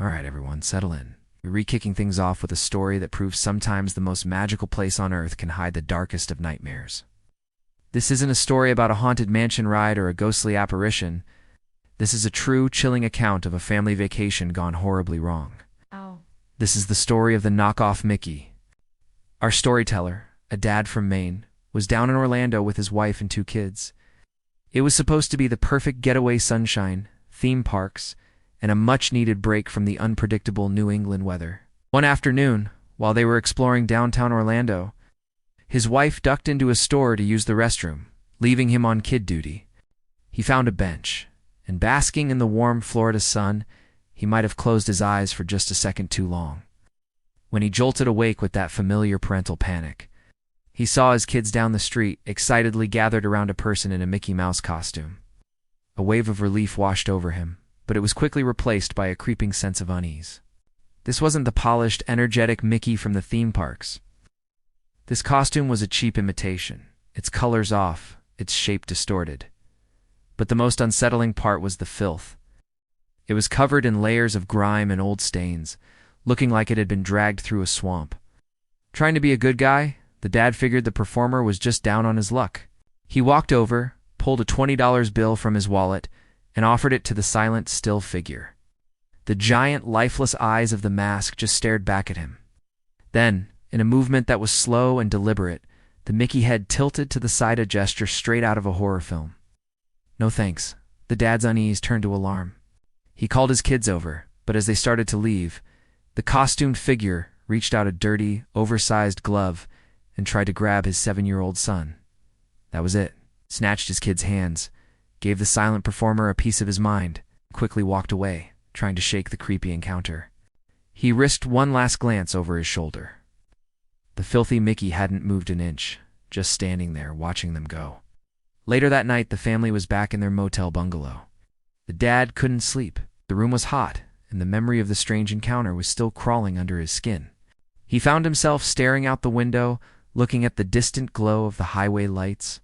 All right, everyone, settle in. We're re-kicking things off with a story that proves sometimes the most magical place on earth can hide the darkest of nightmares. This isn't a story about a haunted mansion ride or a ghostly apparition. This is a true, chilling account of a family vacation gone horribly wrong. Oh. This is the story of the knockoff Mickey. Our storyteller, a dad from Maine, was down in Orlando with his wife and 2 kids. It was supposed to be the perfect getaway sunshine, theme parks, and a much-needed break from the unpredictable New England weather. One afternoon, while they were exploring downtown Orlando, his wife ducked into a store to use the restroom, leaving him on kid duty. He found a bench, and basking in the warm Florida sun, he might have closed his eyes for just a second too long. When he jolted awake with that familiar parental panic, he saw his kids down the street, excitedly gathered around a person in a Mickey Mouse costume. A wave of relief washed over him, but it was quickly replaced by a creeping sense of unease. This wasn't the polished, energetic Mickey from the theme parks. This costume was a cheap imitation, its colors off, its shape distorted. But the most unsettling part was the filth. It was covered in layers of grime and old stains, looking like it had been dragged through a swamp. Trying to be a good guy, the dad figured the performer was just down on his luck. He walked over, pulled a $20 bill from his wallet, and offered it to the silent, still figure. The giant, lifeless eyes of the mask just stared back at him. Then, in a movement that was slow and deliberate, the Mickey head tilted to the side, a gesture straight out of a horror film. No thanks. The dad's unease turned to alarm. He called his kids over, but as they started to leave, the costumed figure reached out a dirty, oversized glove and tried to grab his 7-year-old son. That was it. Snatched his kid's hands, gave the silent performer a piece of his mind, quickly walked away, trying to shake the creepy encounter. He risked one last glance over his shoulder. The filthy Mickey hadn't moved an inch, just standing there watching them go. Later that night, the family was back in their motel bungalow. The dad couldn't sleep. The room was hot, and the memory of the strange encounter was still crawling under his skin. He found himself staring out the window, looking at the distant glow of the highway lights,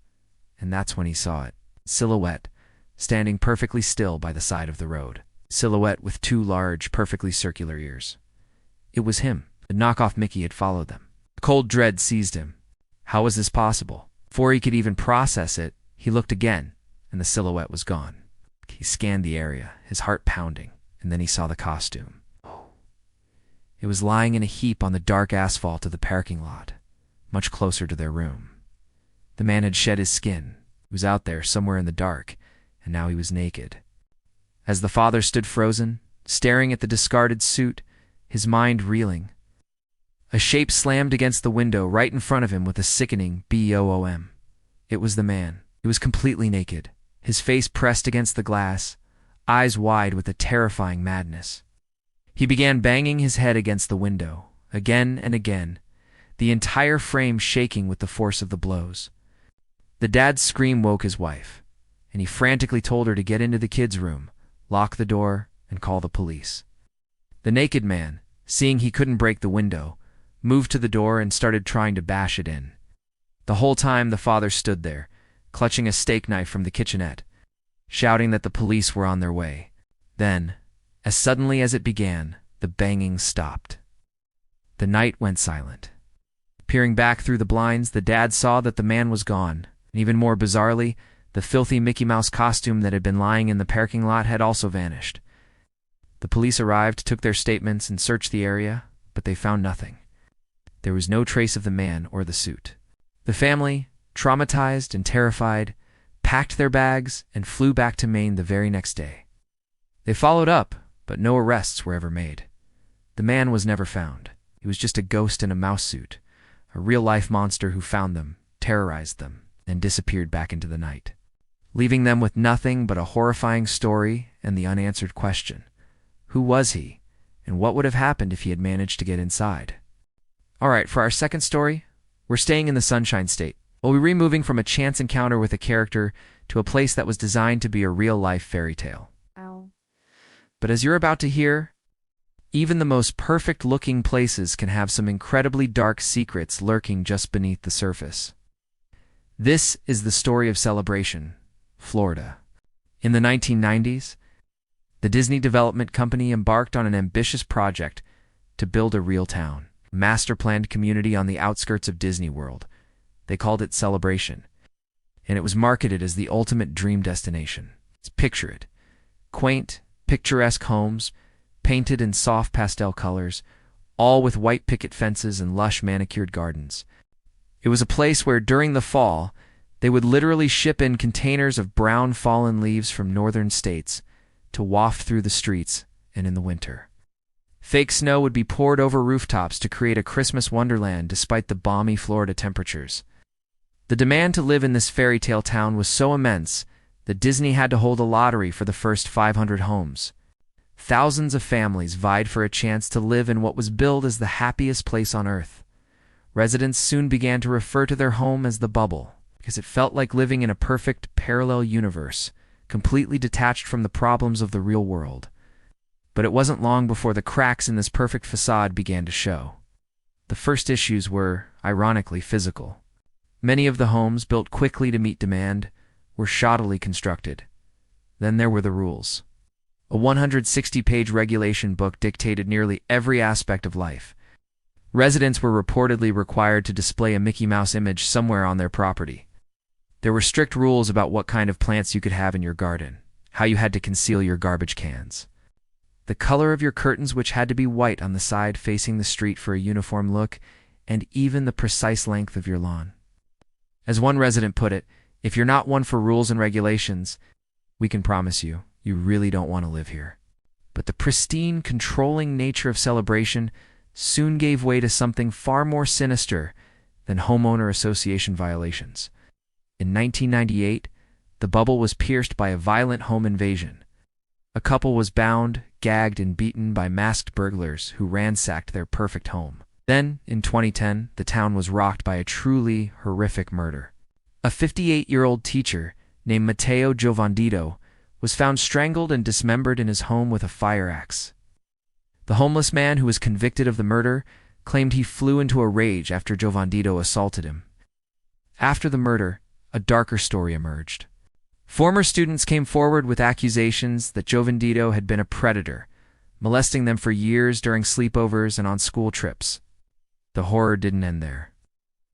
and that's when he saw it. Silhouette, standing perfectly still by the side of the road. Silhouette with 2 large, perfectly circular ears. It was him. The knockoff Mickey had followed them. A cold dread seized him. How was this possible? Before he could even process it, he looked again, and the silhouette was gone. He scanned the area, his heart pounding, and then he saw the costume. It was lying in a heap on the dark asphalt of the parking lot, much closer to their room. The man had shed his skin. He was out there somewhere in the dark, and now he was naked. As the father stood frozen, staring at the discarded suit, his mind reeling, a shape slammed against the window right in front of him with a sickening boom. It was the man. He was completely naked, his face pressed against the glass, eyes wide with a terrifying madness. He began banging his head against the window, again and again, the entire frame shaking with the force of the blows. The dad's scream woke his wife, and he frantically told her to get into the kids' room, lock the door, and call the police. The naked man, seeing he couldn't break the window, moved to the door and started trying to bash it in. The whole time the father stood there, clutching a steak knife from the kitchenette, shouting that the police were on their way. Then, as suddenly as it began, the banging stopped. The night went silent. Peering back through the blinds, the dad saw that the man was gone, and even more bizarrely, the filthy Mickey Mouse costume that had been lying in the parking lot had also vanished. The police arrived, took their statements, and searched the area, but they found nothing. There was no trace of the man or the suit. The family, traumatized and terrified, packed their bags and flew back to Maine the very next day. They followed up, but no arrests were ever made. The man was never found. He was just a ghost in a mouse suit, a real-life monster who found them, terrorized them, and disappeared back into the night, leaving them with nothing but a horrifying story and the unanswered question: who was he, and what would have happened if he had managed to get inside? All right, for our second story, we're staying in the Sunshine State. We'll be moving from a chance encounter with a character to a place that was designed to be a real-life fairy tale. Ow. But as you're about to hear, even the most perfect-looking places can have some incredibly dark secrets lurking just beneath the surface. This is the story of Celebration, Florida. In the 1990s, The Disney Development Company embarked on an ambitious project to build a real town, a master-planned community on the outskirts of Disney World. They called it Celebration, and it was marketed as the ultimate dream destination. Picture it. Quaint, picturesque homes, painted in soft pastel colors, all with white picket fences and lush manicured gardens. It was a place where, during the fall, they would literally ship in containers of brown fallen leaves from northern states to waft through the streets, and in the winter, fake snow would be poured over rooftops to create a Christmas wonderland despite the balmy Florida temperatures. The demand to live in this fairy tale town was so immense that Disney had to hold a lottery for the first 500 homes. Thousands of families vied for a chance to live in what was billed as the happiest place on earth. Residents soon began to refer to their home as the bubble, because it felt like living in a perfect parallel universe, completely detached from the problems of the real world. But it wasn't long before the cracks in this perfect facade began to show. The first issues were, ironically, physical. Many of the homes, built quickly to meet demand, were shoddily constructed. Then there were the rules. A 160-page regulation book dictated nearly every aspect of life. Residents were reportedly required to display a Mickey Mouse image somewhere on their property. There were strict rules about what kind of plants you could have in your garden, how you had to conceal your garbage cans, the color of your curtains, which had to be white on the side facing the street for a uniform look, and even the precise length of your lawn. As one resident put it, "If you're not one for rules and regulations, we can promise you, you really don't want to live here." But the pristine, controlling nature of Celebration soon gave way to something far more sinister than homeowner association violations. In 1998, the bubble was pierced by a violent home invasion. A couple was bound, gagged, and beaten by masked burglars who ransacked their perfect home. Then, in 2010, the town was rocked by a truly horrific murder. A 58-year-old teacher named Matteo Giovandito was found strangled and dismembered in his home with a fire axe. The homeless man who was convicted of the murder claimed he flew into a rage after Giovandito assaulted him. After the murder, a darker story emerged. Former students came forward with accusations that Giovandito had been a predator, molesting them for years during sleepovers and on school trips. The horror didn't end there.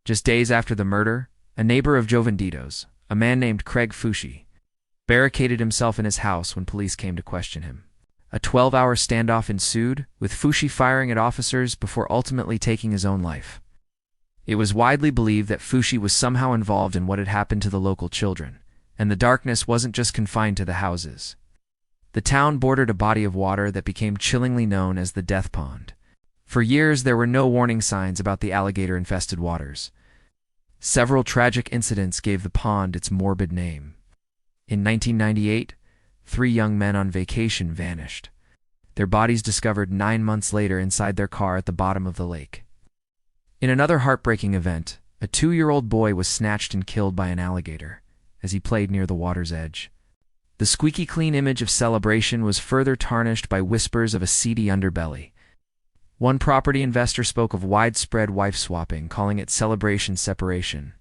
Just days after the murder, a neighbor of Giovandito's, a man named Craig Fushi, barricaded himself in his house when police came to question him. A 12-hour standoff ensued, with Fushi firing at officers before ultimately taking his own life. It was widely believed that Fushi was somehow involved in what had happened to the local children, and the darkness wasn't just confined to the houses. The town bordered a body of water that became chillingly known as the Death Pond. For years, there were no warning signs about the alligator-infested waters. Several tragic incidents gave the pond its morbid name. In 1998, 3 young men on vacation vanished. Their bodies discovered 9 months later inside their car at the bottom of the lake. In another heartbreaking event, a 2-year-old boy was snatched and killed by an alligator as he played near the water's edge. The squeaky clean image of Celebration was further tarnished by whispers of a seedy underbelly. One property investor spoke of widespread wife swapping, calling it Celebration separation.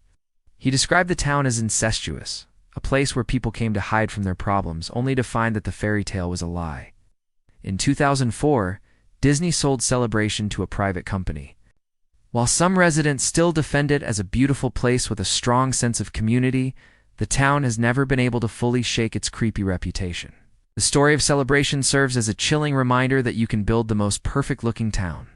He described the town as incestuous, a place where people came to hide from their problems, only to find that the fairy tale was a lie. In 2004, Disney sold Celebration to a private company. While some residents still defend it as a beautiful place with a strong sense of community, the town has never been able to fully shake its creepy reputation. The story of Celebration serves as a chilling reminder that you can build the most perfect-looking town.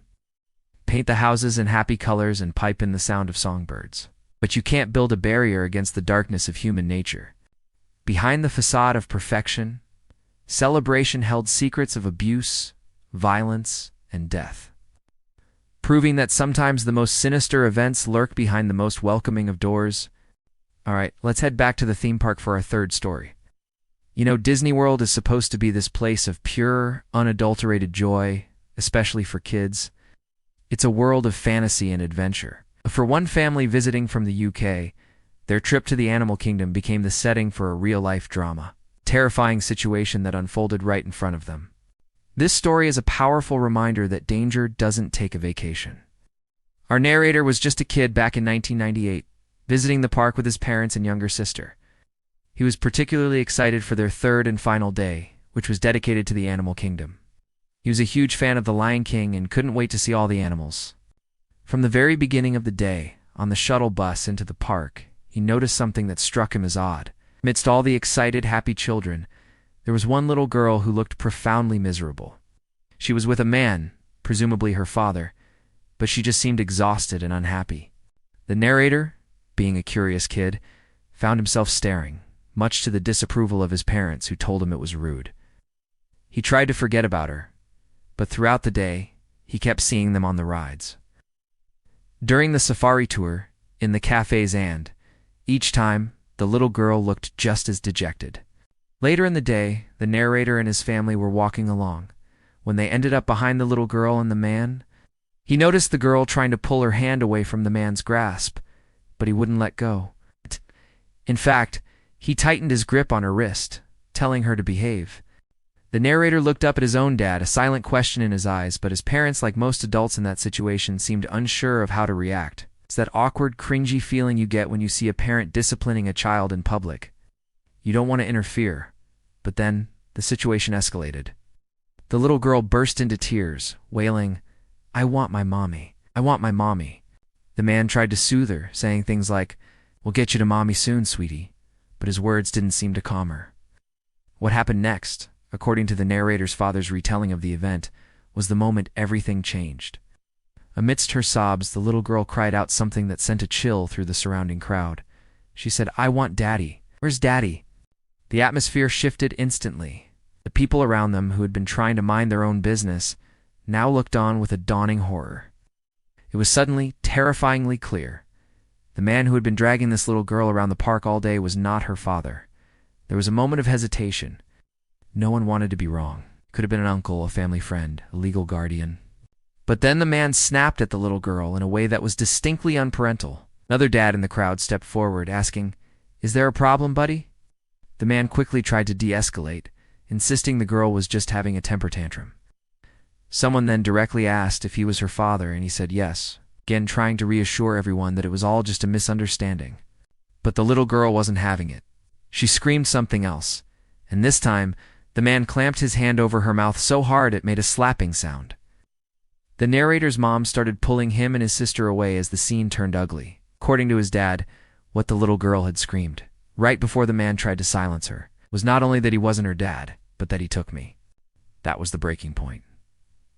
Paint the houses in happy colors and pipe in the sound of songbirds. But you can't build a barrier against the darkness of human nature. Behind the facade of perfection, Celebration held secrets of abuse, violence, and death, proving that sometimes the most sinister events lurk behind the most welcoming of doors. All right, let's head back to the theme park for our third story. You know, Disney World is supposed to be this place of pure, unadulterated joy, especially for kids. It's a world of fantasy and adventure. For one family visiting from the UK, their trip to the animal kingdom became the setting for a real-life drama, terrifying situation that unfolded right in front of them. This story is a powerful reminder that danger doesn't take a vacation. Our narrator was just a kid back in 1998, visiting the park with his parents and younger sister. He was particularly excited for their third and final day, which was dedicated to the animal kingdom. He was a huge fan of the Lion King and couldn't wait to see all the animals. From the very beginning of the day, on the shuttle bus into the park, he noticed something that struck him as odd. Amidst all the excited, happy children, there was one little girl who looked profoundly miserable. She was with a man, presumably her father, but she just seemed exhausted and unhappy. The narrator, being a curious kid, found himself staring, much to the disapproval of his parents who told him it was rude. He tried to forget about her, but throughout the day, he kept seeing them on the rides. During the safari tour, in the cafes and, each time, the little girl looked just as dejected. Later in the day, the narrator and his family were walking along. When they ended up behind the little girl and the man, he noticed the girl trying to pull her hand away from the man's grasp, but he wouldn't let go. In fact, he tightened his grip on her wrist, telling her to behave. The narrator looked up at his own dad, a silent question in his eyes, but his parents, like most adults in that situation, seemed unsure of how to react. It's that awkward, cringy feeling you get when you see a parent disciplining a child in public. You don't want to interfere, but then the situation escalated. The little girl burst into tears, wailing, "I want my mommy. I want my mommy." The man tried to soothe her, saying things like, "We'll get you to mommy soon, sweetie," but his words didn't seem to calm her. What happened next, according to the narrator's father's retelling of the event, was the moment everything changed. Amidst her sobs, the little girl cried out something that sent a chill through the surrounding crowd. She said, "I want Daddy. Where's Daddy?" The atmosphere shifted instantly. The people around them, who had been trying to mind their own business, now looked on with a dawning horror. It was suddenly terrifyingly clear. The man who had been dragging this little girl around the park all day was not her father. There was a moment of hesitation. No one wanted to be wrong. It could have been an uncle, a family friend, a legal guardian. But then the man snapped at the little girl in a way that was distinctly unparental. Another dad in the crowd stepped forward, asking, "Is there a problem, buddy?" The man quickly tried to de-escalate, insisting the girl was just having a temper tantrum. Someone then directly asked if he was her father, and he said yes, again trying to reassure everyone that it was all just a misunderstanding. But the little girl wasn't having it. She screamed something else, and this time, the man clamped his hand over her mouth so hard it made a slapping sound. The narrator's mom started pulling him and his sister away as the scene turned ugly. According to his dad, what the little girl had screamed, right before the man tried to silence her, was not only that he wasn't her dad, but that he took me. That was the breaking point.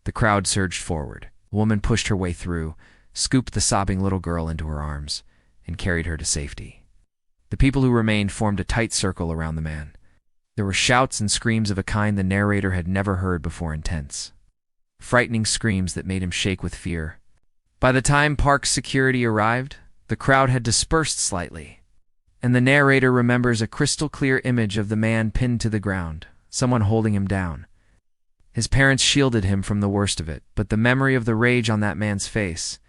The crowd surged forward. A woman pushed her way through, scooped the sobbing little girl into her arms, and carried her to safety. The people who remained formed a tight circle around the man. There were shouts and screams of a kind the narrator had never heard before, intense. Frightening screams that made him shake with fear. By the time park security arrived, the crowd had dispersed slightly, and the narrator remembers a crystal-clear image of the man pinned to the ground, someone holding him down. His parents shielded him from the worst of it, but the memory of the rage on that man's face,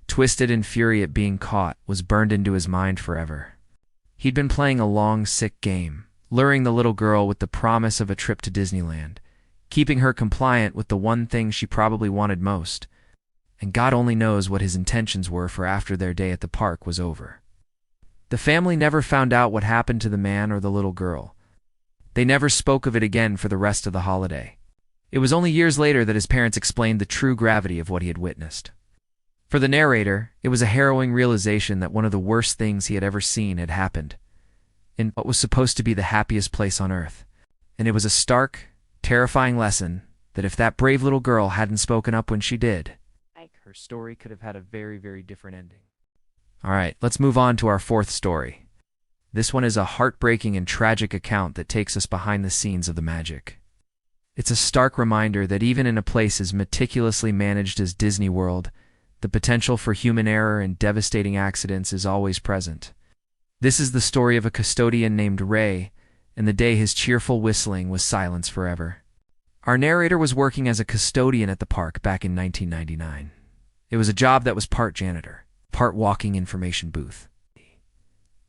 twisted in fury at being caught, was burned into his mind forever. He'd been playing a long, sick game, luring the little girl with the promise of a trip to Disneyland, keeping her compliant with the one thing she probably wanted most, and God only knows what his intentions were for after their day at the park was over. The family never found out what happened to the man or the little girl. They never spoke of it again for the rest of the holiday. It was only years later that his parents explained the true gravity of what he had witnessed. For the narrator, it was a harrowing realization that one of the worst things he had ever seen had happened in what was supposed to be the happiest place on earth. And it was a stark, terrifying lesson that if that brave little girl hadn't spoken up when she did, her story could have had a very, very different ending. All right, let's move on to our fourth story. This one is a heartbreaking and tragic account that takes us behind the scenes of the magic. It's a stark reminder that even in a place as meticulously managed as Disney World, the potential for human error and devastating accidents is always present. This is the story of a custodian named Ray, and the day his cheerful whistling was silenced forever. Our narrator was working as a custodian at the park back in 1999. It was a job that was part janitor, part walking information booth.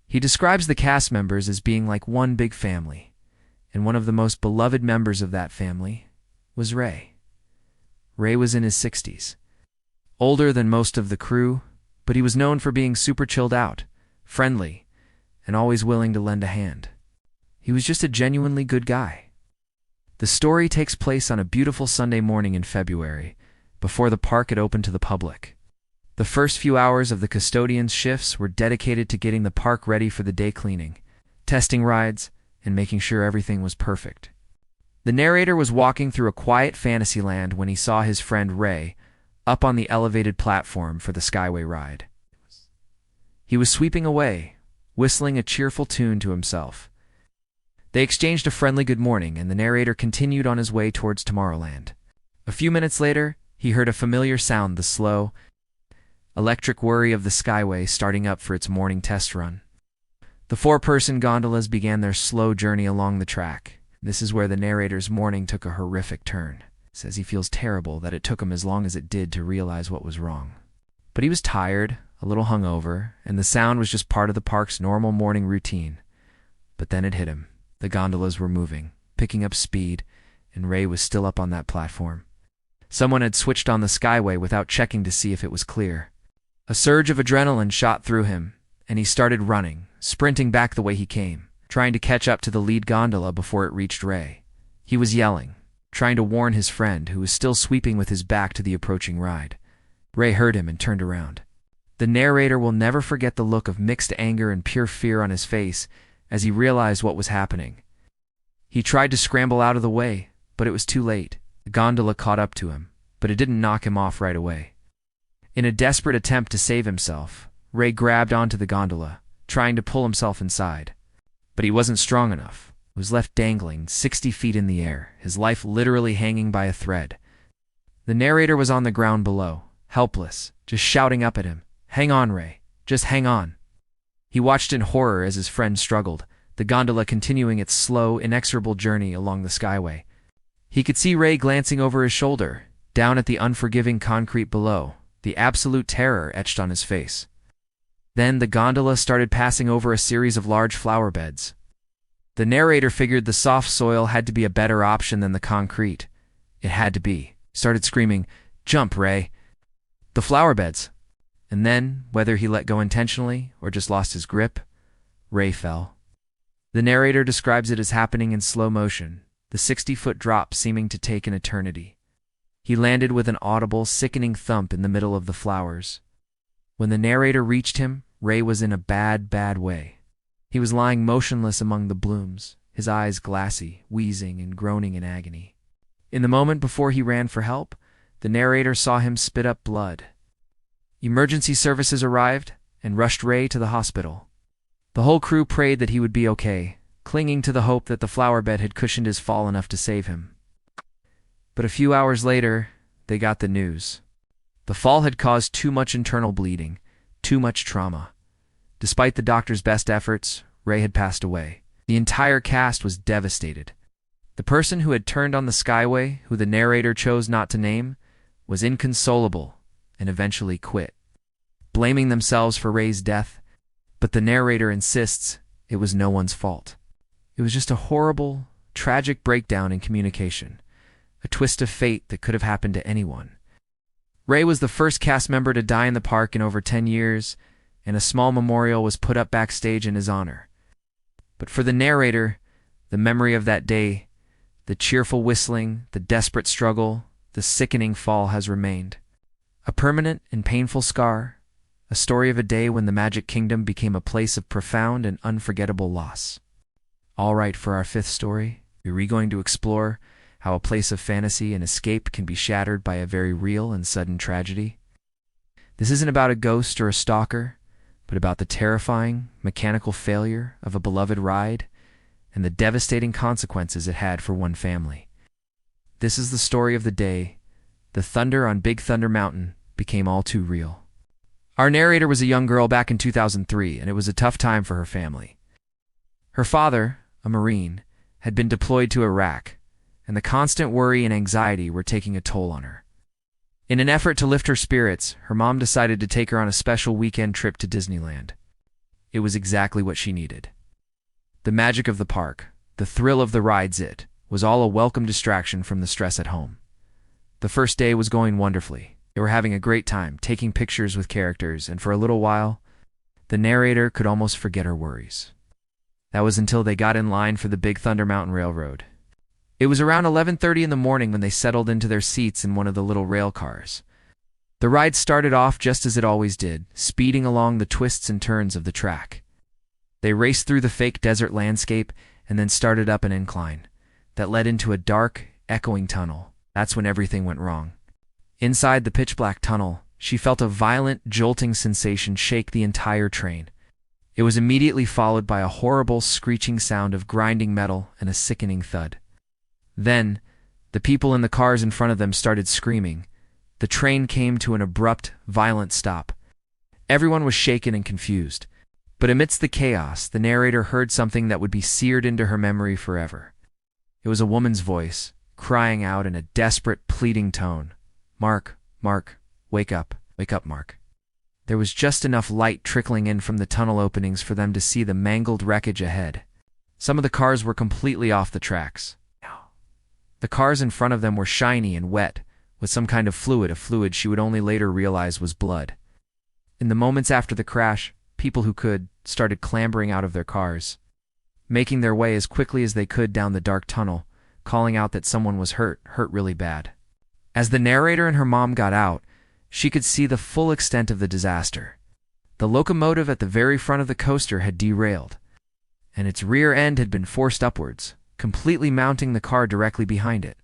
He describes the cast members as being like one big family, and one of the most beloved members of that family was Ray. Ray was in his 60s, older than most of the crew, but he was known for being super chilled out, friendly, and always willing to lend a hand. He was just a genuinely good guy. The story takes place on a beautiful Sunday morning in February, before the park had opened to the public. The first few hours of the custodian's shifts were dedicated to getting the park ready for the day cleaning, testing rides, and making sure everything was perfect. The narrator was walking through a quiet fantasy land when he saw his friend Ray up on the elevated platform for the Skyway ride. He was sweeping away, whistling a cheerful tune to himself. They exchanged a friendly good morning, and the narrator continued on his way towards Tomorrowland. A few minutes later, he heard a familiar sound, the slow, electric whirring of the Skyway starting up for its morning test run. The four-person gondolas began their slow journey along the track. This is where the narrator's morning took a horrific turn. Says he feels terrible that it took him as long as it did to realize what was wrong. But he was tired, a little hungover, and the sound was just part of the park's normal morning routine. But then it hit him. The gondolas were moving, picking up speed, and Ray was still up on that platform. Someone had switched on the Skyway without checking to see if it was clear. A surge of adrenaline shot through him, and he started running, sprinting back the way he came, trying to catch up to the lead gondola before it reached Ray. He was yelling, trying to warn his friend, who was still sweeping with his back to the approaching ride. Ray heard him and turned around. The narrator will never forget the look of mixed anger and pure fear on his face as he realized what was happening. He tried to scramble out of the way, but it was too late. The gondola caught up to him, but it didn't knock him off right away. In a desperate attempt to save himself, Ray grabbed onto the gondola, trying to pull himself inside. But he wasn't strong enough. He was left dangling 60 feet in the air, his life literally hanging by a thread. The narrator was on the ground below, helpless, just shouting up at him, "Hang on, Ray. Just hang on." He watched in horror as his friend struggled, the gondola continuing its slow, inexorable journey along the Skyway. He could see Ray glancing over his shoulder, down at the unforgiving concrete below, the absolute terror etched on his face. Then the gondola started passing over a series of large flower beds. The narrator figured the soft soil had to be a better option than the concrete. It had to be. He started screaming, "Jump, Ray!" The flower beds. And then, whether he let go intentionally or just lost his grip, Ray fell. The narrator describes it as happening in slow motion, the 60-foot drop seeming to take an eternity. He landed with an audible, sickening thump in the middle of the flowers. When the narrator reached him, Ray was in a bad way. He was lying motionless among the blooms, his eyes glassy, wheezing and groaning in agony. In the moment before he ran for help, the narrator saw him spit up blood. Emergency services arrived and rushed Ray to the hospital. The whole crew prayed that he would be okay, clinging to the hope that the flower bed had cushioned his fall enough to save him. But a few hours later, they got the news. The fall had caused too much internal bleeding, too much trauma. Despite the doctor's best efforts, Ray had passed away. The entire cast was devastated. The person who had turned on the Skyway, who the narrator chose not to name, was inconsolable and eventually quit, blaming themselves for Ray's death, but the narrator insists it was no one's fault. It was just a horrible, tragic breakdown in communication, a twist of fate that could have happened to anyone. Ray was the first cast member to die in the park in over 10 years, and a small memorial was put up backstage in his honor. But for the narrator, the memory of that day, the cheerful whistling, the desperate struggle, the sickening fall has remained. A permanent and painful scar, a story of a day when the Magic Kingdom became a place of profound and unforgettable loss. All right, for our fifth story, we're going to explore how a place of fantasy and escape can be shattered by a very real and sudden tragedy. This isn't about a ghost or a stalker, but about the terrifying, mechanical failure of a beloved ride and the devastating consequences it had for one family. This is the story of the day the thunder on Big Thunder Mountain became all too real. Our narrator was a young girl back in 2003, and it was a tough time for her family. Her father, a Marine, had been deployed to Iraq, and the constant worry and anxiety were taking a toll on her. In an effort to lift her spirits, her mom decided to take her on a special weekend trip to Disneyland. It was exactly what she needed. The magic of the park, the thrill of the rides, it was all a welcome distraction from the stress at home. The first day was going wonderfully. They were having a great time, taking pictures with characters, and for a little while, the narrator could almost forget her worries. That was until they got in line for the Big Thunder Mountain Railroad. It was around 11:30 in the morning when they settled into their seats in one of the little rail cars. The ride started off just as it always did, speeding along the twists and turns of the track. They raced through the fake desert landscape and then started up an incline that led into a dark, echoing tunnel. That's when everything went wrong. Inside the pitch-black tunnel, she felt a violent, jolting sensation shake the entire train. It was immediately followed by a horrible, screeching sound of grinding metal and a sickening thud. Then, the people in the cars in front of them started screaming. The train came to an abrupt, violent stop. Everyone was shaken and confused. But amidst the chaos, the narrator heard something that would be seared into her memory forever. It was a woman's voice, crying out in a desperate, pleading tone. "Mark, Mark, wake up, Mark." There was just enough light trickling in from the tunnel openings for them to see the mangled wreckage ahead. Some of the cars were completely off the tracks. The cars in front of them were shiny and wet, with some kind of fluid, a fluid she would only later realize was blood. In the moments after the crash, people who could started clambering out of their cars, making their way as quickly as they could down the dark tunnel, calling out that someone was hurt really bad. As the narrator and her mom got out, she could see the full extent of the disaster. The locomotive at the very front of the coaster had derailed, and its rear end had been forced upwards, completely mounting the car directly behind it.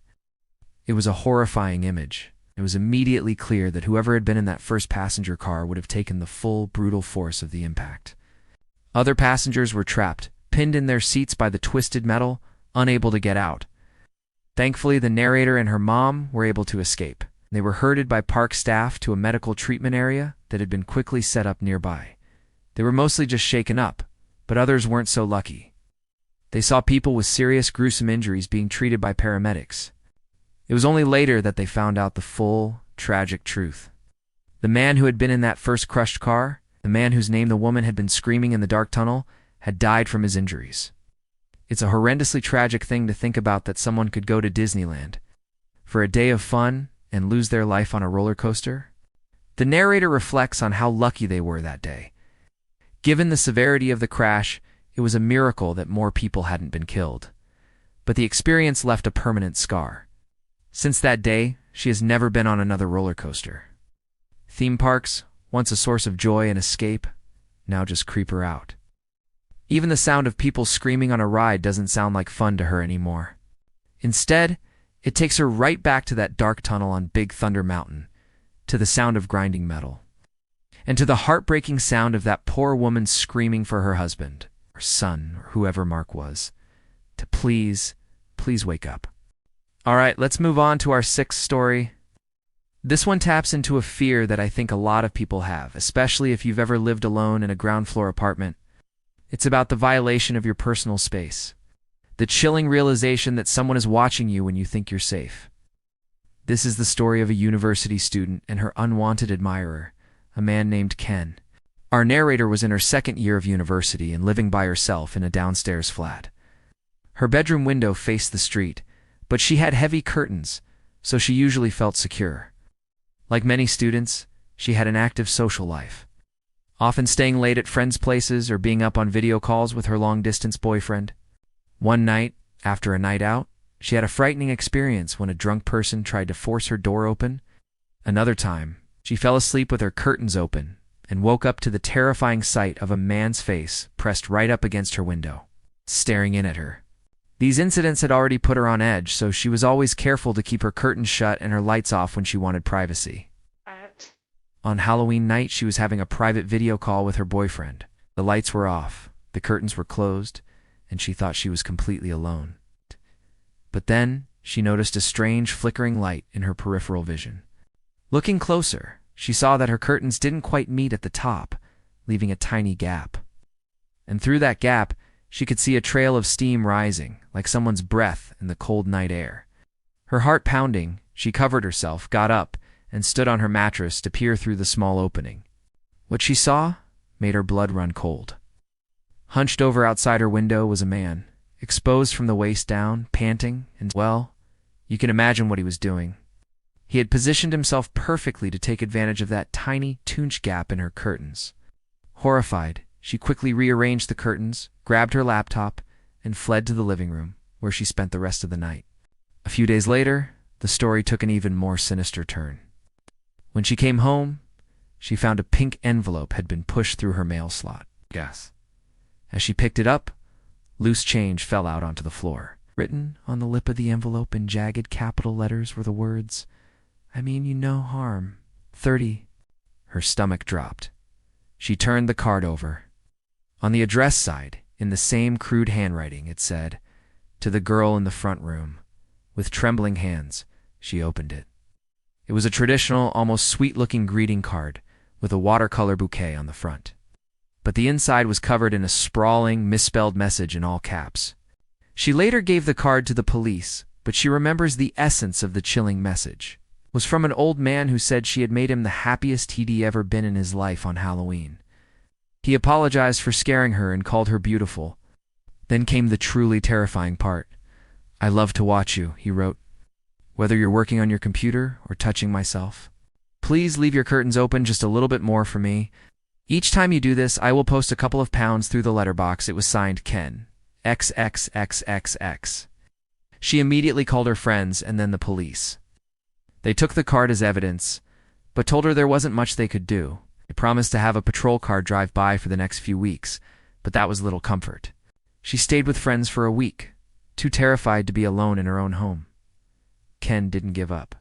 It was a horrifying image. It was immediately clear that whoever had been in that first passenger car would have taken the full, brutal force of the impact. Other passengers were trapped, pinned in their seats by the twisted metal, unable to get out. Thankfully, the narrator and her mom were able to escape. They were herded by park staff to a medical treatment area that had been quickly set up nearby. They were mostly just shaken up, but others weren't so lucky. They saw people with serious, gruesome injuries being treated by paramedics. It was only later that they found out the full, tragic truth. The man who had been in that first crushed car, the man whose name the woman had been screaming in the dark tunnel, had died from his injuries. It's a horrendously tragic thing to think about, that someone could go to Disneyland for a day of fun and lose their life on a roller coaster. The narrator reflects on how lucky they were that day. Given the severity of the crash, it was a miracle that more people hadn't been killed. But the experience left a permanent scar. Since that day, she has never been on another roller coaster. Theme parks, once a source of joy and escape, now just creep her out. Even the sound of people screaming on a ride doesn't sound like fun to her anymore. Instead, it takes her right back to that dark tunnel on Big Thunder Mountain, to the sound of grinding metal, and to the heartbreaking sound of that poor woman screaming for her husband, or son, or whoever Mark was, to please wake up. All right, let's move on to our sixth story. This one taps into a fear that I think a lot of people have, especially if you've ever lived alone in a ground floor apartment. It's about the violation of your personal space. The chilling realization that someone is watching you when you think you're safe. This is the story of a university student and her unwanted admirer, a man named Ken. Our narrator was in her second year of university and living by herself in a downstairs flat. Her bedroom window faced the street, but she had heavy curtains, so she usually felt secure. Like many students, she had an active social life, often staying late at friends' places or being up on video calls with her long-distance boyfriend. One night, after a night out, she had a frightening experience when a drunk person tried to force her door open. Another time, she fell asleep with her curtains open and woke up to the terrifying sight of a man's face pressed right up against her window, staring in at her. These incidents had already put her on edge, so she was always careful to keep her curtains shut and her lights off when she wanted privacy. On Halloween night, she was having a private video call with her boyfriend. The lights were off, the curtains were closed, and she thought she was completely alone. But then, she noticed a strange flickering light in her peripheral vision. Looking closer, she saw that her curtains didn't quite meet at the top, leaving a tiny gap. And through that gap, she could see a trail of steam rising, like someone's breath in the cold night air. Her heart pounding, she covered herself, got up, and stood on her mattress to peer through the small opening. What she saw made her blood run cold. Hunched over outside her window was a man, exposed from the waist down, panting, and, well, you can imagine what he was doing. He had positioned himself perfectly to take advantage of that tiny tunch gap in her curtains. Horrified, she quickly rearranged the curtains, grabbed her laptop, and fled to the living room, where she spent the rest of the night. A few days later, the story took an even more sinister turn. When she came home, she found a pink envelope had been pushed through her mail slot. Yes. As she picked it up, loose change fell out onto the floor. Written on the lip of the envelope in jagged capital letters were the words, "I mean you no harm. 30. Her stomach dropped. She turned the card over. On the address side, in the same crude handwriting, it said, "To the girl in the front room." With trembling hands, she opened it. It was a traditional, almost sweet-looking greeting card with a watercolor bouquet on the front. But the inside was covered in a sprawling, misspelled message in all caps. She later gave the card to the police, but she remembers the essence of the chilling message. It was from an old man who said she had made him the happiest he'd ever been in his life on Halloween. He apologized for scaring her and called her beautiful. Then came the truly terrifying part. "I love to watch you," he wrote. "Whether you're working on your computer or touching myself. Please leave your curtains open just a little bit more for me. Each time you do this, I will post a couple of pounds through the letterbox." It was signed Ken. XXXXX. She immediately called her friends and then the police. They took the card as evidence, but told her there wasn't much they could do. They promised to have a patrol car drive by for the next few weeks, but that was little comfort. She stayed with friends for a week, too terrified to be alone in her own home. Ken didn't give up.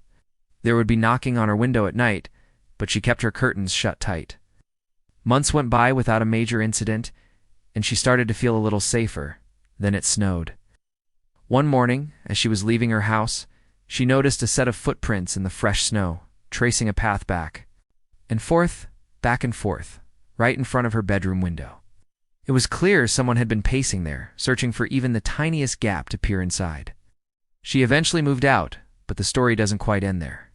There would be knocking on her window at night, but she kept her curtains shut tight. Months went by without a major incident, and she started to feel a little safer. Then it snowed. One morning, as she was leaving her house, she noticed a set of footprints in the fresh snow, tracing a path back and forth, right in front of her bedroom window. It was clear someone had been pacing there, searching for even the tiniest gap to peer inside. She eventually moved out, but the story doesn't quite end there.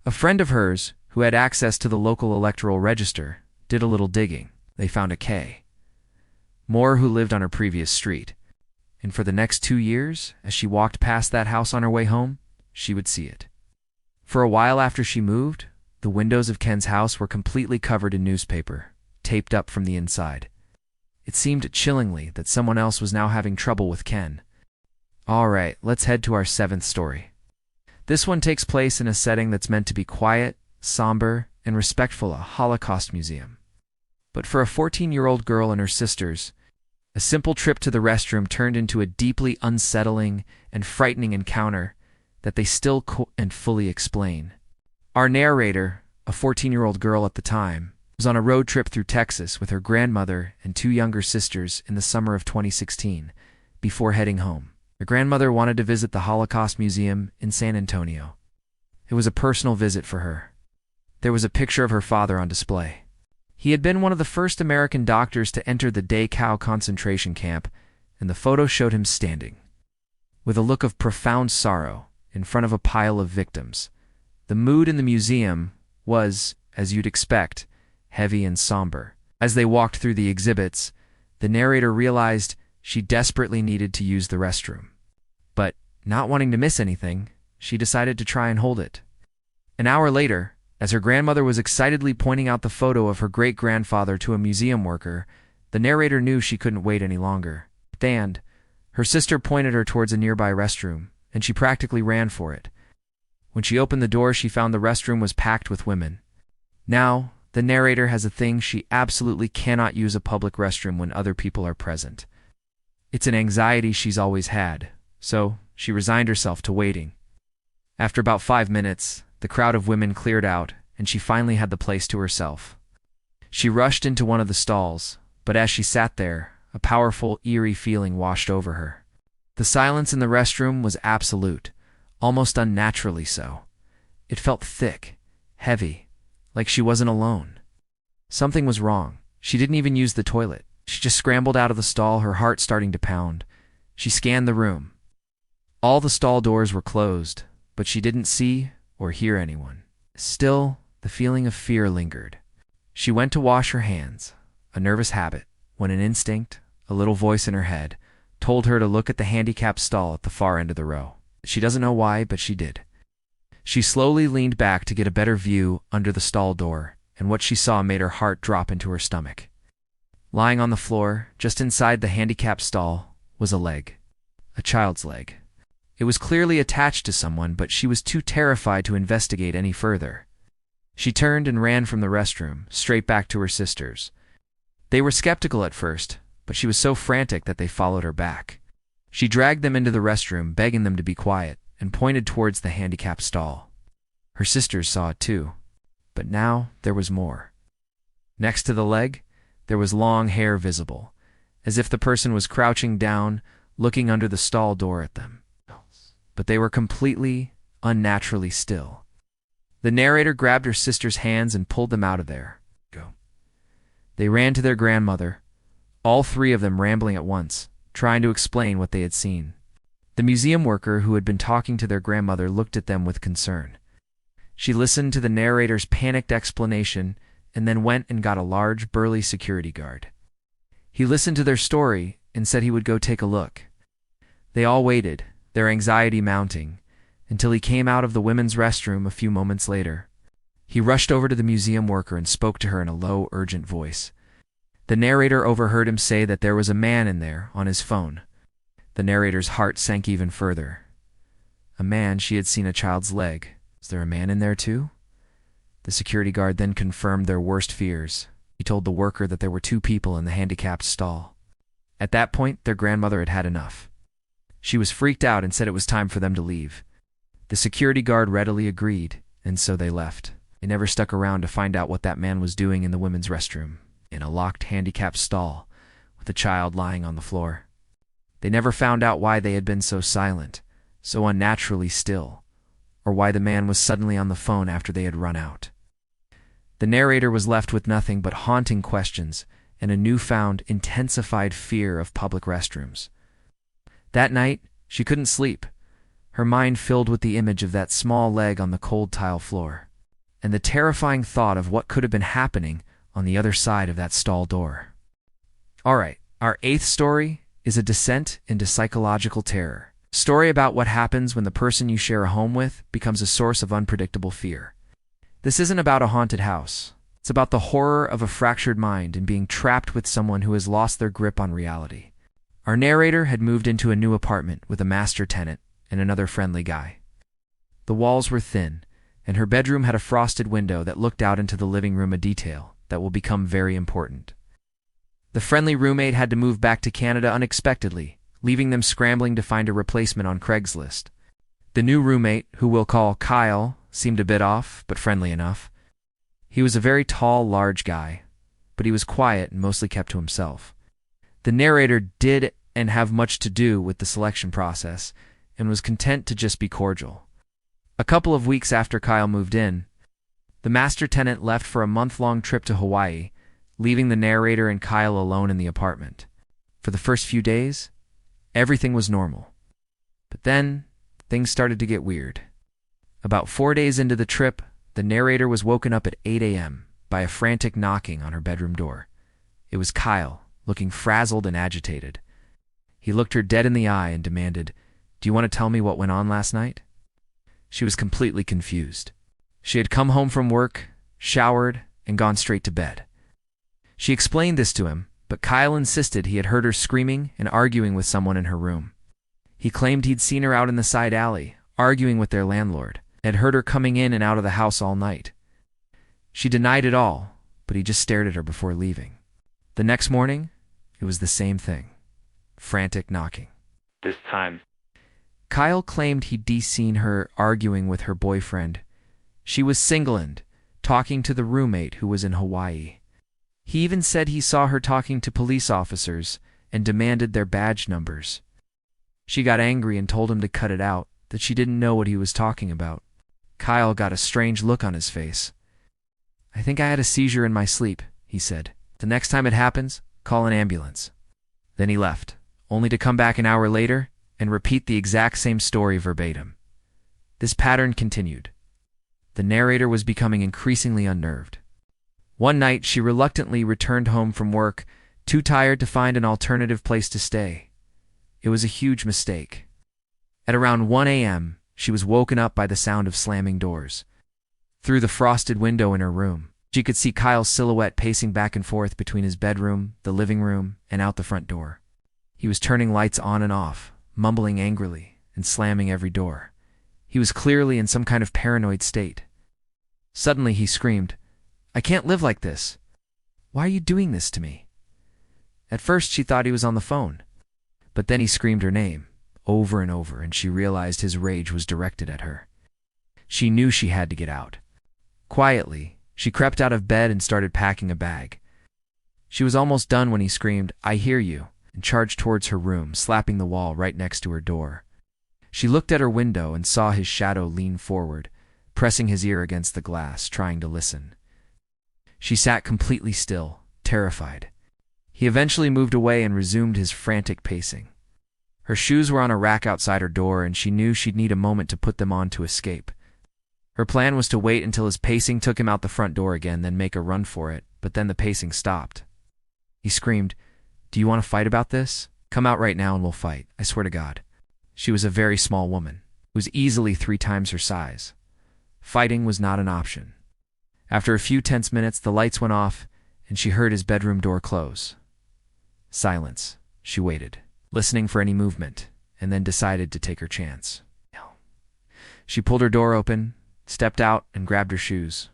A friend of hers, who had access to the local electoral register, did a little digging. They found a K. Moore, who lived on her previous street. And for the next 2 years, as she walked past that house on her way home, she would see it. For a while after she moved, the windows of Ken's house were completely covered in newspaper, taped up from the inside. It seemed chillingly that someone else was now having trouble with Ken. All right, let's head to our 7th story. This one takes place in a setting that's meant to be quiet, somber, and respectful, a Holocaust museum. But for a 14-year-old girl and her sisters, a simple trip to the restroom turned into a deeply unsettling and frightening encounter that they still can't fully explain. Our narrator, a 14-year-old girl at the time, was on a road trip through Texas with her grandmother and 2 younger sisters in the summer of 2016, before heading home. Her grandmother wanted to visit the Holocaust Museum in San Antonio. It was a personal visit for her. There was a picture of her father on display. He had been one of the first American doctors to enter the Dachau concentration camp, and the photo showed him standing, with a look of profound sorrow, in front of a pile of victims. The mood in the museum was, as you'd expect, heavy and somber. As they walked through the exhibits, the narrator realized she desperately needed to use the restroom. But, not wanting to miss anything, she decided to try and hold it. An hour later, as her grandmother was excitedly pointing out the photo of her great-grandfather to a museum worker, the narrator knew she couldn't wait any longer. And her sister pointed her towards a nearby restroom, and she practically ran for it. When she opened the door, she found the restroom was packed with women. Now, the narrator has a thing: she absolutely cannot use a public restroom when other people are present. It's an anxiety she's always had, so she resigned herself to waiting. After about 5 minutes, the crowd of women cleared out, and she finally had the place to herself. She rushed into one of the stalls, but as she sat there, a powerful, eerie feeling washed over her. The silence in the restroom was absolute, almost unnaturally so. It felt thick, heavy, like she wasn't alone. Something was wrong. She didn't even use the toilet. She just scrambled out of the stall, her heart starting to pound. She scanned the room. All the stall doors were closed, but she didn't see or hear anyone. Still, the feeling of fear lingered. She went to wash her hands, a nervous habit, when an instinct, a little voice in her head, told her to look at the handicapped stall at the far end of the row. She doesn't know why, but she did. She slowly leaned back to get a better view under the stall door, and what she saw made her heart drop into her stomach. Lying on the floor, just inside the handicapped stall, was a leg. A child's leg. It was clearly attached to someone, but she was too terrified to investigate any further. She turned and ran from the restroom, straight back to her sisters. They were skeptical at first, but she was so frantic that they followed her back. She dragged them into the restroom, begging them to be quiet, and pointed towards the handicapped stall. Her sisters saw it too, but now there was more. Next to the leg, there was long hair visible, as if the person was crouching down, looking under the stall door at them. But they were completely, unnaturally still. The narrator grabbed her sister's hands and pulled them out of there. They ran to their grandmother, all three of them rambling at once, trying to explain what they had seen. The museum worker who had been talking to their grandmother looked at them with concern. She listened to the narrator's panicked explanation and then went and got a large, burly security guard. He listened to their story and said he would go take a look. They all waited, their anxiety mounting, until he came out of the women's restroom a few moments later. He rushed over to the museum worker and spoke to her in a low, urgent voice. The narrator overheard him say that there was a man in there on his phone. The narrator's heart sank even further. A man? She had seen a child's leg. Was there a man in there too? The security guard then confirmed their worst fears. He told the worker that there were 2 people in the handicapped stall. At that point, their grandmother had had enough. She was freaked out and said it was time for them to leave. The security guard readily agreed, and so they left. They never stuck around to find out what that man was doing in the women's restroom, in a locked handicapped stall, with a child lying on the floor. They never found out why they had been so silent, so unnaturally still, or why the man was suddenly on the phone after they had run out. The narrator was left with nothing but haunting questions and a newfound, intensified fear of public restrooms. That night, she couldn't sleep, her mind filled with the image of that small leg on the cold tile floor, and the terrifying thought of what could have been happening on the other side of that stall door. All right, our 8th story is a descent into psychological terror. A story about what happens when the person you share a home with becomes a source of unpredictable fear. This isn't about a haunted house. It's about the horror of a fractured mind and being trapped with someone who has lost their grip on reality. Our narrator had moved into a new apartment with a master tenant and another friendly guy. The walls were thin, and her bedroom had a frosted window that looked out into the living room, a detail that will become very important. The friendly roommate had to move back to Canada unexpectedly, leaving them scrambling to find a replacement on Craigslist. The new roommate, who we'll call Kyle, seemed a bit off, but friendly enough. He was a very tall, large guy, but he was quiet and mostly kept to himself. The narrator did and have much to do with the selection process and was content to just be cordial. A couple of weeks after Kyle moved in, the master tenant left for a month-long trip to Hawaii, leaving the narrator and Kyle alone in the apartment. For the first few days, everything was normal. But then, things started to get weird. About 4 days into the trip, the narrator was woken up at 8 a.m. by a frantic knocking on her bedroom door. It was Kyle, looking frazzled and agitated. He looked her dead in the eye and demanded, "Do you want to tell me what went on last night?" She was completely confused. She had come home from work, showered, and gone straight to bed. She explained this to him, but Kyle insisted he had heard her screaming and arguing with someone in her room. He claimed he'd seen her out in the side alley, arguing with their landlord, and had heard her coming in and out of the house all night. She denied it all, but he just stared at her before leaving. The next morning, it was the same thing. Frantic knocking. This time, Kyle claimed he'd seen her arguing with her boyfriend. She was single-and, talking to the roommate who was in Hawaii. He even said he saw her talking to police officers and demanded their badge numbers. She got angry and told him to cut it out, that she didn't know what he was talking about. Kyle got a strange look on his face. "I think I had a seizure in my sleep," he said. "The next time it happens, call an ambulance." Then he left, only to come back an hour later and repeat the exact same story verbatim. This pattern continued. The narrator was becoming increasingly unnerved. One night, she reluctantly returned home from work, too tired to find an alternative place to stay. It was a huge mistake. At around 1 a.m., she was woken up by the sound of slamming doors. Through the frosted window in her room, she could see Kyle's silhouette pacing back and forth between his bedroom, the living room, and out the front door. He was turning lights on and off, mumbling angrily, and slamming every door. He was clearly in some kind of paranoid state. Suddenly he screamed, "I can't live like this. Why are you doing this to me?" At first she thought he was on the phone, but then he screamed her name over and over, and she realized his rage was directed at her. She knew she had to get out. Quietly, she crept out of bed and started packing a bag. She was almost done when he screamed, "I hear you," and charged towards her room, slapping the wall right next to her door. She looked at her window and saw his shadow lean forward, pressing his ear against the glass, trying to listen. She sat completely still, terrified. He eventually moved away and resumed his frantic pacing. Her shoes were on a rack outside her door, and she knew she'd need a moment to put them on to escape. Her plan was to wait until his pacing took him out the front door again, then make a run for it, but then the pacing stopped. He screamed, "Do you want to fight about this? Come out right now and we'll fight, I swear to God." She was a very small woman, who was easily 3 times her size. Fighting was not an option. After a few tense minutes, the lights went off, and she heard his bedroom door close. Silence. She waited, listening for any movement, and then decided to take her chance. She pulled her door open, stepped out, and grabbed her shoes.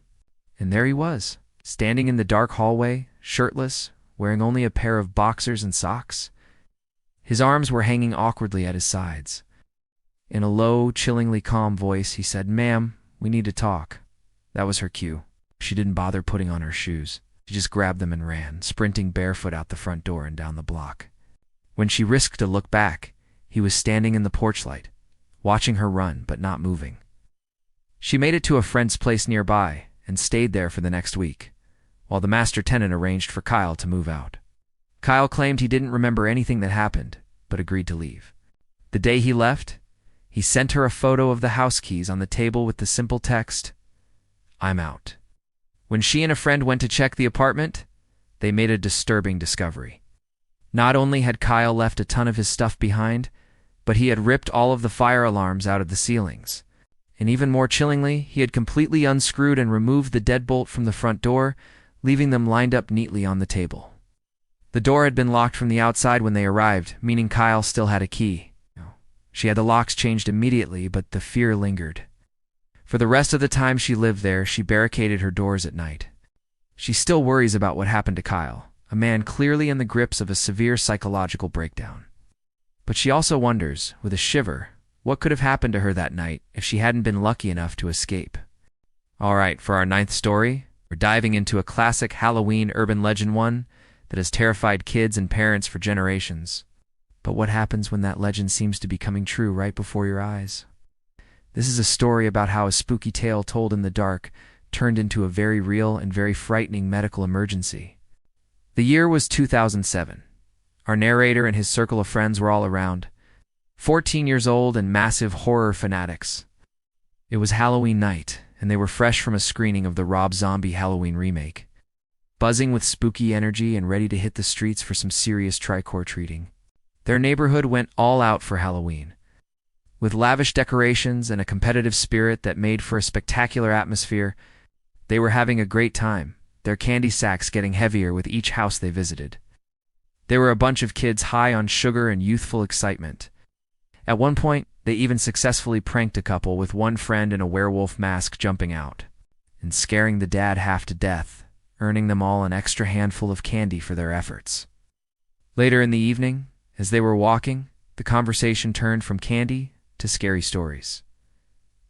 And there he was, standing in the dark hallway, shirtless, wearing only a pair of boxers and socks. His arms were hanging awkwardly at his sides. In a low, chillingly calm voice, he said, "Ma'am, we need to talk." That was her cue. She didn't bother putting on her shoes. She just grabbed them and ran, sprinting barefoot out the front door and down the block. When she risked a look back, he was standing in the porch light, watching her run but not moving. She made it to a friend's place nearby and stayed there for the next week, while the master tenant arranged for Kyle to move out. Kyle claimed he didn't remember anything that happened, but agreed to leave. The day he left, he sent her a photo of the house keys on the table with the simple text, "I'm out." When she and a friend went to check the apartment, they made a disturbing discovery. Not only had Kyle left a ton of his stuff behind, but he had ripped all of the fire alarms out of the ceilings. And even more chillingly, he had completely unscrewed and removed the deadbolt from the front door, leaving them lined up neatly on the table. The door had been locked from the outside when they arrived, meaning Kyle still had a key. She had the locks changed immediately, but the fear lingered. For the rest of the time she lived there, she barricaded her doors at night. She still worries about what happened to Kyle, a man clearly in the grips of a severe psychological breakdown. But she also wonders, with a shiver, what could have happened to her that night if she hadn't been lucky enough to escape. All right, for our 9th story, we're diving into a classic Halloween urban legend, one that has terrified kids and parents for generations. But what happens when that legend seems to be coming true right before your eyes? This is a story about how a spooky tale told in the dark turned into a very real and very frightening medical emergency. The year was 2007. Our narrator and his circle of friends were all around, 14 years old and massive horror fanatics. It was Halloween night, and they were fresh from a screening of the Rob Zombie Halloween remake, buzzing with spooky energy and ready to hit the streets for some serious trick-or-treating. Their neighborhood went all out for Halloween, with lavish decorations and a competitive spirit that made for a spectacular atmosphere. They were having a great time, their candy sacks getting heavier with each house they visited. They were a bunch of kids high on sugar and youthful excitement. At one point, they even successfully pranked a couple, with one friend in a werewolf mask jumping out and scaring the dad half to death, earning them all an extra handful of candy for their efforts. Later in the evening, as they were walking, the conversation turned from candy to scary stories.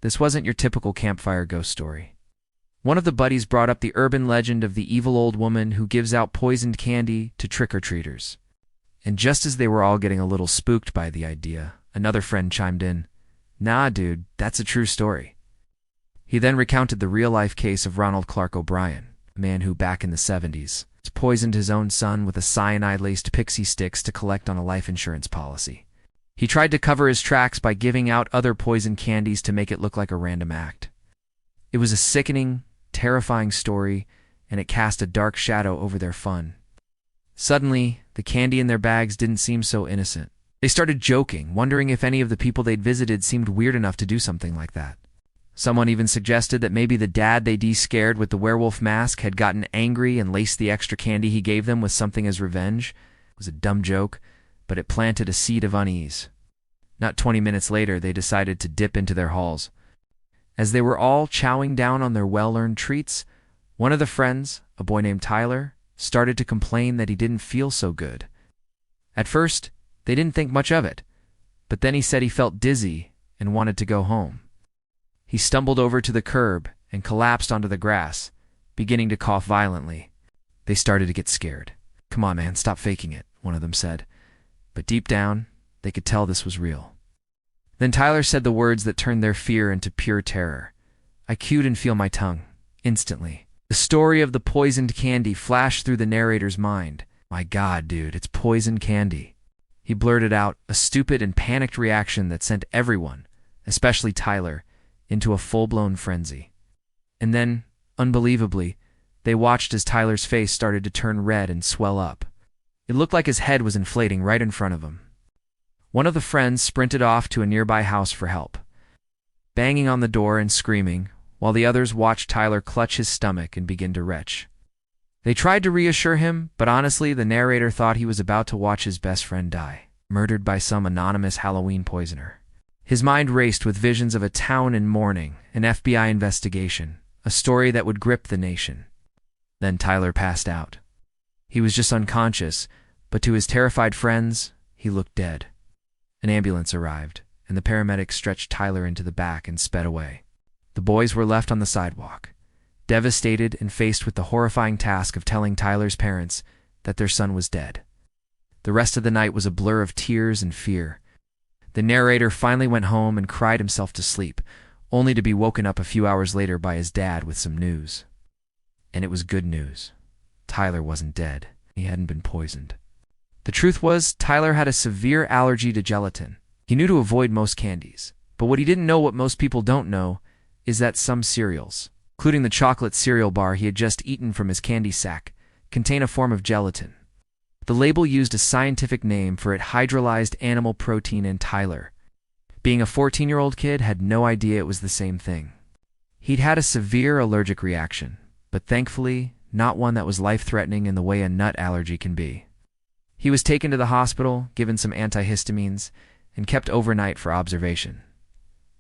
This wasn't your typical campfire ghost story. One of the buddies brought up the urban legend of the evil old woman who gives out poisoned candy to trick-or-treaters. And just as they were all getting a little spooked by the idea, another friend chimed in, "Nah, dude, that's a true story." He then recounted the real-life case of Ronald Clark O'Brien, a man who, back in the 70s, poisoned his own son with a cyanide-laced pixie sticks to collect on a life insurance policy. He tried to cover his tracks by giving out other poison candies to make it look like a random act. It was a sickening, terrifying story, and it cast a dark shadow over their fun. Suddenly, the candy in their bags didn't seem so innocent. They started joking, wondering if any of the people they'd visited seemed weird enough to do something like that. Someone even suggested that maybe the dad they de-scared with the werewolf mask had gotten angry and laced the extra candy he gave them with something as revenge. It was a dumb joke, but it planted a seed of unease. Not 20 minutes later, they decided to dip into their halls. As they were all chowing down on their well-earned treats, one of the friends, a boy named Tyler, started to complain that he didn't feel so good. At first, they didn't think much of it, but then he said he felt dizzy and wanted to go home. He stumbled over to the curb and collapsed onto the grass, beginning to cough violently. They started to get scared. "Come on, man, stop faking it," one of them said. But deep down, they could tell this was real. Then Tyler said the words that turned their fear into pure terror. I queued and feel my tongue. Instantly, the story of the poisoned candy flashed through the narrator's mind. "My God, dude, it's poisoned candy." He blurted out, a stupid and panicked reaction that sent everyone, especially Tyler, into a full-blown frenzy. And then, unbelievably, they watched as Tyler's face started to turn red and swell up. It looked like his head was inflating right in front of him. One of the friends sprinted off to a nearby house for help, banging on the door and screaming, while the others watched Tyler clutch his stomach and begin to retch. They tried to reassure him, but honestly, the narrator thought he was about to watch his best friend die, murdered by some anonymous Halloween poisoner. His mind raced with visions of a town in mourning, an FBI investigation, a story that would grip the nation. Then Tyler passed out. He was just unconscious, but to his terrified friends, he looked dead. An ambulance arrived, and the paramedics stretched Tyler into the back and sped away. The boys were left on the sidewalk, devastated and faced with the horrifying task of telling Tyler's parents that their son was dead. The rest of the night was a blur of tears and fear. The narrator finally went home and cried himself to sleep, only to be woken up a few hours later by his dad with some news. And it was good news. Tyler wasn't dead. He hadn't been poisoned. The truth was, Tyler had a severe allergy to gelatin. He knew to avoid most candies, but what he didn't know, what most people don't know, is that some cereals, including the chocolate cereal bar he had just eaten from his candy sack, contain a form of gelatin. The label used a scientific name for it: hydrolyzed animal protein, and Tyler, being a 14-year-old kid, had no idea it was the same thing. He'd had a severe allergic reaction, but thankfully, not one that was life-threatening in the way a nut allergy can be. He was taken to the hospital, given some antihistamines, and kept overnight for observation.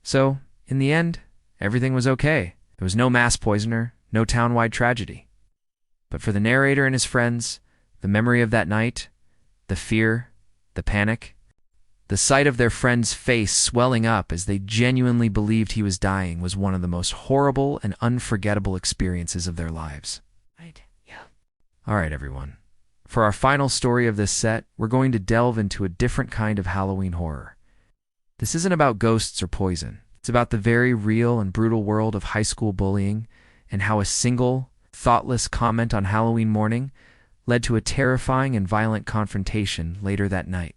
So, in the end, everything was okay. There was no mass poisoner, no town-wide tragedy. But for the narrator and his friends, the memory of that night, the fear, the panic, the sight of their friend's face swelling up as they genuinely believed he was dying was one of the most horrible and unforgettable experiences of their lives. All right, everyone. For our final story of this set, we're going to delve into a different kind of Halloween horror. This isn't about ghosts or poison. It's about the very real and brutal world of high school bullying and how a single, thoughtless comment on Halloween morning led to a terrifying and violent confrontation later that night.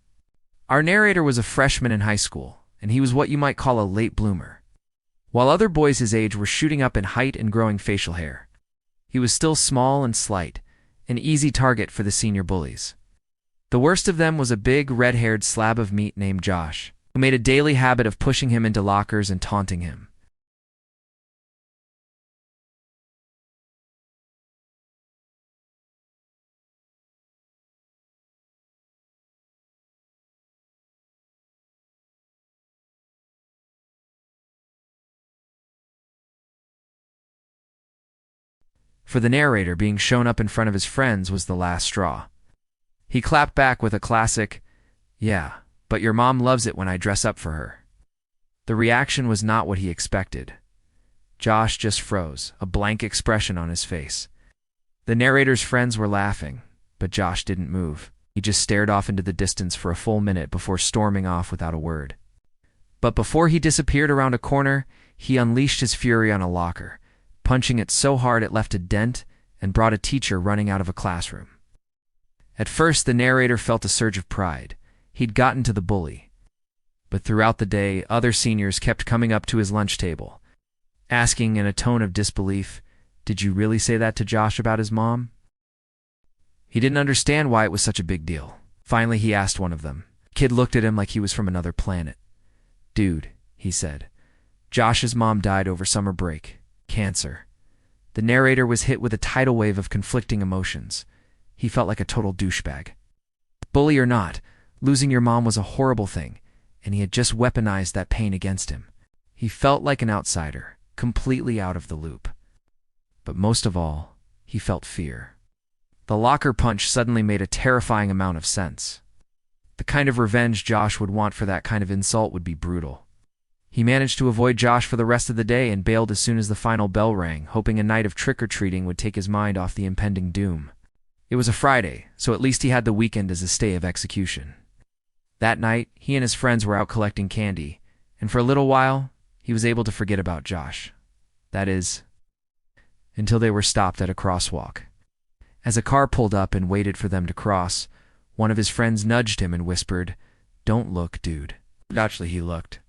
Our narrator was a freshman in high school, and he was what you might call a late bloomer. While other boys his age were shooting up in height and growing facial hair, he was still small and slight, an easy target for the senior bullies. The worst of them was a big, red-haired slab of meat named Josh, who made a daily habit of pushing him into lockers and taunting him. For the narrator, being shown up in front of his friends was the last straw. He clapped back with a classic, "Yeah, but your mom loves it when I dress up for her." The reaction was not what he expected. Josh just froze, a blank expression on his face. The narrator's friends were laughing, but Josh didn't move. He just stared off into the distance for a full minute before storming off without a word. But before he disappeared around a corner, he unleashed his fury on a locker, punching it so hard it left a dent and brought a teacher running out of a classroom. At first, the narrator felt a surge of pride. He'd gotten to the bully. But throughout the day, other seniors kept coming up to his lunch table, asking in a tone of disbelief, "Did you really say that to Josh about his mom?" He didn't understand why it was such a big deal. Finally, he asked one of them. The kid looked at him like he was from another planet. "Dude," he said, "Josh's mom died over summer break. Cancer." The narrator was hit with a tidal wave of conflicting emotions. He felt like a total douchebag. Bully or not, losing your mom was a horrible thing, and he had just weaponized that pain against him. He felt like an outsider, completely out of the loop. But most of all, he felt fear. The locker punch suddenly made a terrifying amount of sense. The kind of revenge Josh would want for that kind of insult would be brutal. He managed to avoid Josh for the rest of the day and bailed as soon as the final bell rang, hoping a night of trick-or-treating would take his mind off the impending doom. It was a Friday, so at least he had the weekend as a stay of execution. That night, he and his friends were out collecting candy, and for a little while, he was able to forget about Josh. That is, until they were stopped at a crosswalk. As a car pulled up and waited for them to cross, one of his friends nudged him and whispered, "Don't look, dude." Naturally, he looked.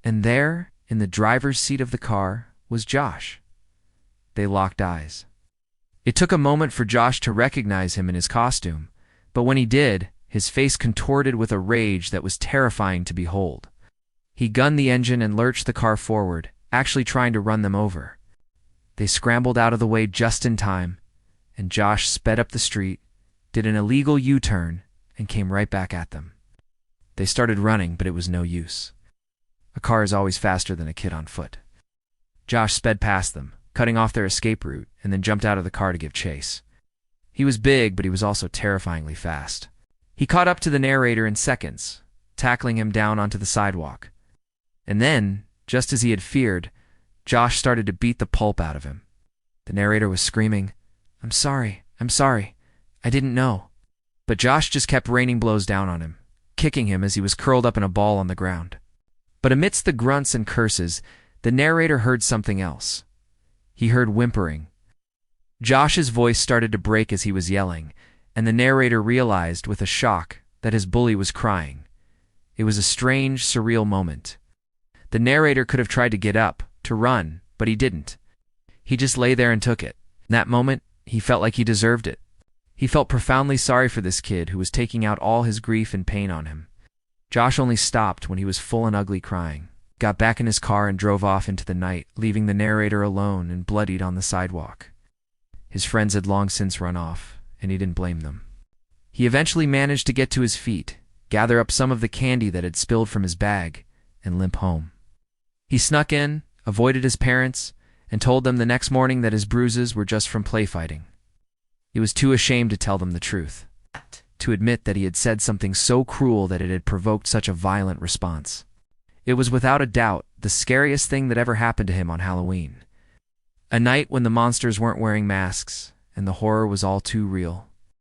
And there, in the driver's seat of the car, was Josh. They locked eyes. It took a moment for Josh to recognize him in his costume, but when he did, his face contorted with a rage that was terrifying to behold. He gunned the engine and lurched the car forward, actually trying to run them over. They scrambled out of the way just in time, and Josh sped up the street, did an illegal U-turn, and came right back at them. They started running, but it was no use. A car is always faster than a kid on foot. Josh sped past them, cutting off their escape route, and then jumped out of the car to give chase. He was big, but he was also terrifyingly fast. He caught up to the narrator in seconds, tackling him down onto the sidewalk. And then, just as he had feared, Josh started to beat the pulp out of him. The narrator was screaming, I'm sorry, I didn't know." But Josh just kept raining blows down on him, kicking him as he was curled up in a ball on the ground. But amidst the grunts and curses, the narrator heard something else. He heard whimpering. Josh's voice started to break as he was yelling, and the narrator realized with a shock that his bully was crying. It was a strange, surreal moment. The narrator could have tried to get up, to run, but he didn't. He just lay there and took it. In that moment, he felt like he deserved it. He felt profoundly sorry for this kid who was taking out all his grief and pain on him. Josh only stopped when he was full and ugly crying, got back in his car and drove off into the night, leaving the narrator alone and bloodied on the sidewalk. His friends had long since run off, and he didn't blame them. He eventually managed to get to his feet, gather up some of the candy that had spilled from his bag, and limp home. He snuck in, avoided his parents, and told them the next morning that his bruises were just from play fighting. He was too ashamed to tell them the truth, to admit that he had said something so cruel that it had provoked such a violent response. It was without a doubt the scariest thing that ever happened to him on Halloween. A night when the monsters weren't wearing masks, and the horror was all too real.